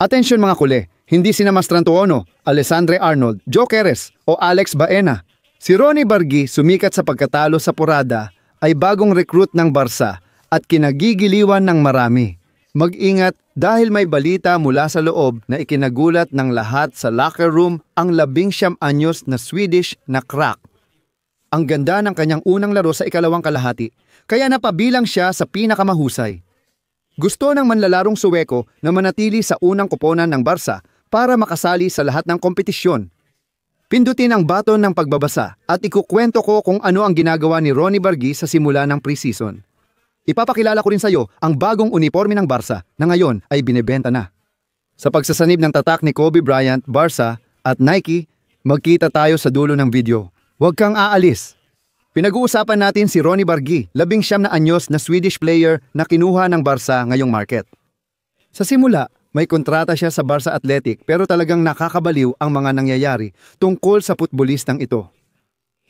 Atensyon mga kule, hindi sina Mastrantuono, Alessandre Arnold, Joe Queres o Alex Baena. Si Ronnie Bargui, sumikat sa pagkatalo sa Porada, ay bagong recruit ng Barca at kinagigiliwan ng marami. Mag-ingat dahil may balita mula sa loob na ikinagulat ng lahat sa locker room ang 19 anyos na Swedish na crack. Ang ganda ng kanyang unang laro sa ikalawang kalahati, kaya napabilang siya sa pinakamahusay. Gusto ng manlalarong Suweko na manatili sa unang koponan ng Barca para makasali sa lahat ng kompetisyon. Pindutin ang baton ng pagbabasa at ikukwento ko kung ano ang ginagawa ni Ronnie Bargui sa simula ng preseason. Ipapakilala ko rin sa iyo ang bagong uniforme ng Barca na ngayon ay binebenta na. Sa pagsasanib ng tatak ni Kobe Bryant, Barca at Nike, magkita tayo sa dulo ng video. Huwag kang aalis. Pinag-uusapan natin si Ronnie Bargui, 19 na anyos na Swedish player na kinuha ng Barca ngayong market. Sa simula, may kontrata siya sa Barca Athletic pero talagang nakakabaliw ang mga nangyayari tungkol sa futbolistang ito.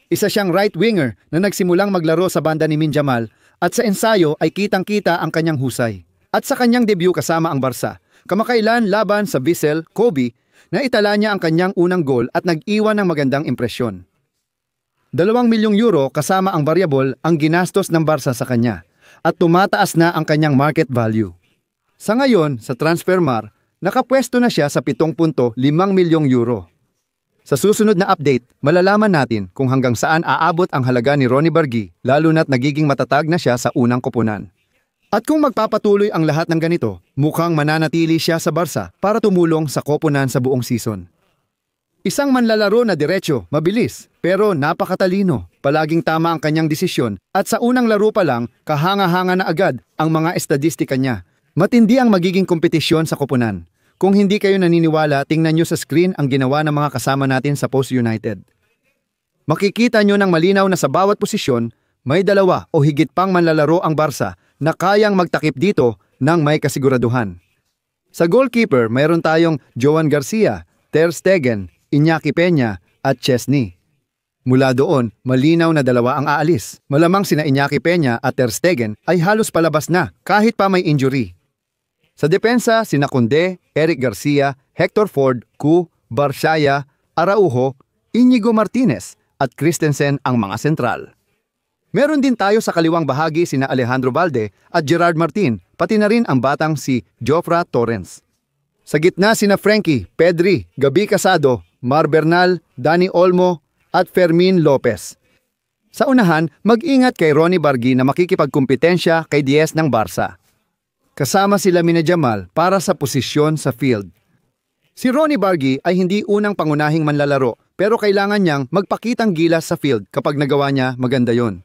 Isa siyang right winger na nagsimulang maglaro sa banda ni Min Jamal at sa ensayo ay kitang-kita ang kanyang husay. At sa kanyang debut kasama ang Barca, kamakailan laban sa Vissel Kobe, na itala niya ang kanyang unang goal at nag-iwan ng magandang impresyon. 2 milyong euro kasama ang variable ang ginastos ng Barca sa kanya at tumataas na ang kanyang market value. Sa ngayon, sa Transfermarkt, nakapwesto na siya sa 7.5 milyong euro. Sa susunod na update, malalaman natin kung hanggang saan aabot ang halaga ni Ronnie Bargui, lalo na't nagiging matatag na siya sa unang koponan. At kung magpapatuloy ang lahat ng ganito, mukhang mananatili siya sa Barca para tumulong sa koponan sa buong season. Isang manlalaro na diretso, mabilis, pero napakatalino. Palaging tama ang kanyang desisyon at sa unang laro pa lang, kahanga-hanga na agad ang mga estadistika niya. Matindi ang magiging kompetisyon sa koponan. Kung hindi kayo naniniwala, tingnan nyo sa screen ang ginawa ng mga kasama natin sa Post United. Makikita nyo ng malinaw na sa bawat posisyon, may 2 o higit pang manlalaro ang Barca na kayang magtakip dito ng may kasiguraduhan. Sa goalkeeper, mayroon tayong Joan Garcia, Ter Stegen, Iñaki Peña at Chesney. Mula doon, malinaw na 2 ang aalis. Malamang sina Iñaki Peña at Ter Stegen ay halos palabas na kahit pa may injury. Sa depensa, sina Kunde, Eric Garcia, Hector Ford, Ku, Barshaya, Araujo, Inigo Martinez at Christensen ang mga sentral. Meron din tayo sa kaliwang bahagi sina Alejandro Balde at Gerard Martin, pati na rin ang batang si Jofra Torrens. Sa gitna sina Frankie, Pedri, Gabi Casado, Mar Bernal, Dani Olmo at Fermin Lopez. Sa unahan, mag-ingat kay Ronnie Bargui na makikipagkumpetensya kay Diez ng Barca. Kasama sila Mina Jamal para sa posisyon sa field. Si Ronnie Bargui ay hindi unang pangunahing manlalaro pero kailangan niyang magpakitang gilas sa field kapag nagawa niya maganda yon.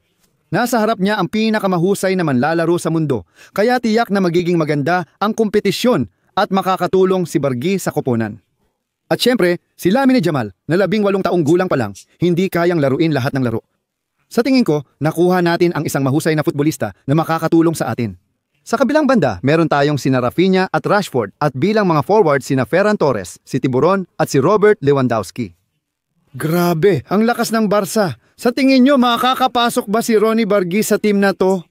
Nasa harap niya ang pinakamahusay na manlalaro sa mundo kaya tiyak na magiging maganda ang kompetisyon at makakatulong si Bargui sa koponan. At syempre, si Lamine Jamal na 18 taong gulang pa lang, hindi kayang laruin lahat ng laro. Sa tingin ko, nakuha natin ang isang mahusay na futbolista na makakatulong sa atin. Sa kabilang banda, meron tayong sina Rafinha at Rashford at bilang mga forward sina Ferran Torres, si Tiburon at si Robert Lewandowski. Grabe, ang lakas ng Barca. Sa tingin nyo, makakapasok ba si Ronnie Bargui sa team na to?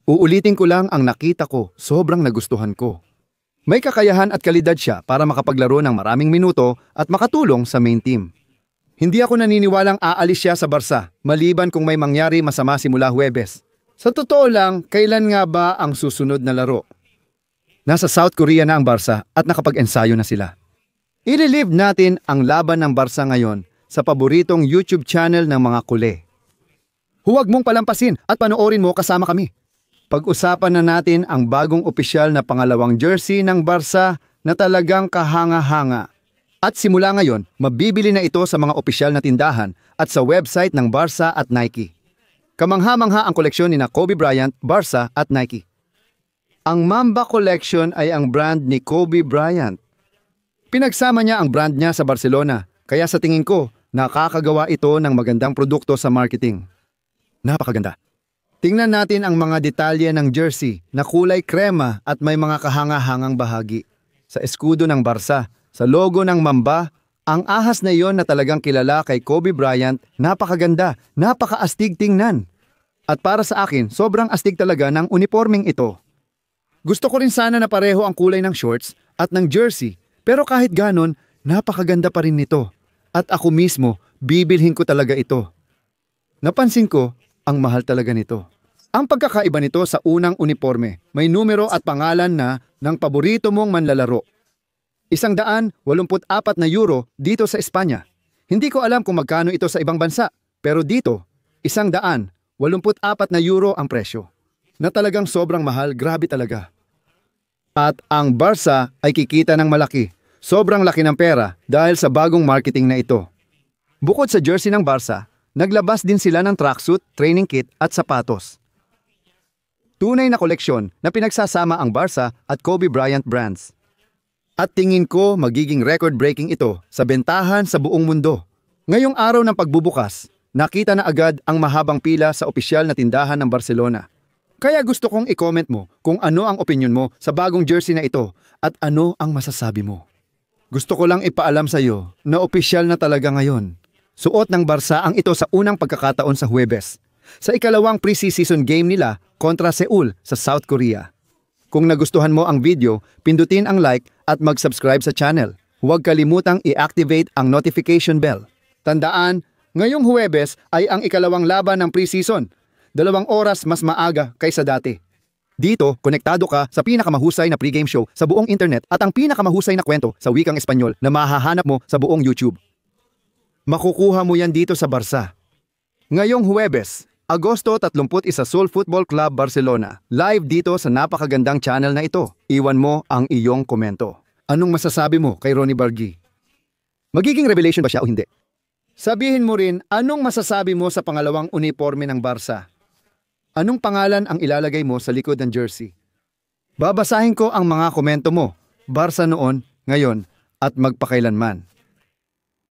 Uulitin ko lang ang nakita ko, sobrang nagustuhan ko. May kakayahan at kalidad siya para makapaglaro ng maraming minuto at makatulong sa main team. Hindi ako naniniwalang aalis siya sa Barca, maliban kung may mangyari masama simula Huwebes. Sa totoo lang, kailan nga ba ang susunod na laro? Nasa South Korea na ang Barca at nakapag-ensayo na sila. I-relive natin ang laban ng Barca ngayon sa paboritong YouTube channel ng mga kule. Huwag mong palampasin at panoorin mo kasama kami. Pag-usapan na natin ang bagong opisyal na pangalawang jersey ng Barca na talagang kahanga-hanga. At simula ngayon, mabibili na ito sa mga opisyal na tindahan at sa website ng Barca at Nike. Kamangha-mangha ang koleksyon ni Kobe Bryant, Barca at Nike. Ang Mamba Collection ay ang brand ni Kobe Bryant. Pinagsama niya ang brand niya sa Barcelona, kaya sa tingin ko, nakakagawa ito ng magandang produkto sa marketing. Napakaganda. Tingnan natin ang mga detalye ng jersey na kulay krema at may mga kahanga-hangang bahagi. Sa eskudo ng Barca, sa logo ng Mamba, ang ahas na iyon na talagang kilala kay Kobe Bryant, napakaganda, napakaastig tingnan. At para sa akin, sobrang astig talaga ng uniformeng ito. Gusto ko rin sana na pareho ang kulay ng shorts at ng jersey Pero kahit ganon, napakaganda pa rin nito. At ako mismo, bibilhin ko talaga ito. Napansin ko, ang mahal talaga nito. Ang pagkakaiba nito sa unang uniforme, may numero at pangalan na ng paborito mong manlalaro. 184 na euro dito sa Espanya. Hindi ko alam kung magkano ito sa ibang bansa, pero dito, 184 na euro ang presyo. Na talagang sobrang mahal, grabe talaga. At ang Barca ay kikita ng malaki. Sobrang laki ng pera dahil sa bagong marketing na ito. Bukod sa jersey ng Barca, naglabas din sila ng tracksuit, training kit at sapatos. Tunay na koleksyon na pinagsasama ang Barca at Kobe Bryant brands. At tingin ko magiging record-breaking ito sa bentahan sa buong mundo. Ngayong araw ng pagbubukas, nakita na agad ang mahabang pila sa opisyal na tindahan ng Barcelona. Kaya gusto kong i-comment mo kung ano ang opinion mo sa bagong jersey na ito at ano ang masasabi mo. Gusto ko lang ipaalam sa iyo na opisyal na talaga ngayon. Suot ng Barca ang ito sa unang pagkakataon sa Huwebes, sa ikalawang pre-season game nila kontra Seoul sa South Korea. Kung nagustuhan mo ang video, pindutin ang like at mag-subscribe sa channel. Huwag kalimutang i-activate ang notification bell. Tandaan, ngayong Huwebes ay ang ikalawang laban ng pre-season. 2 oras mas maaga kaysa dati. Dito, konektado ka sa pinakamahusay na pre-game show sa buong internet at ang pinakamahusay na kwento sa wikang Espanyol na mahahanap mo sa buong YouTube. Makukuha mo yan dito sa Barca. Ngayong Huwebes, Agosto 31 Seoul Football Club Barcelona. Live dito sa napakagandang channel na ito. Iwan mo ang iyong komento. Anong masasabi mo kay Ronnie Bargui? Magiging revelation ba siya o hindi? Sabihin mo rin anong masasabi mo sa pangalawang uniforme ng Barca. Anong pangalan ang ilalagay mo sa likod ng jersey? Babasahin ko ang mga komento mo, Barca noon, ngayon, at magpakailanman.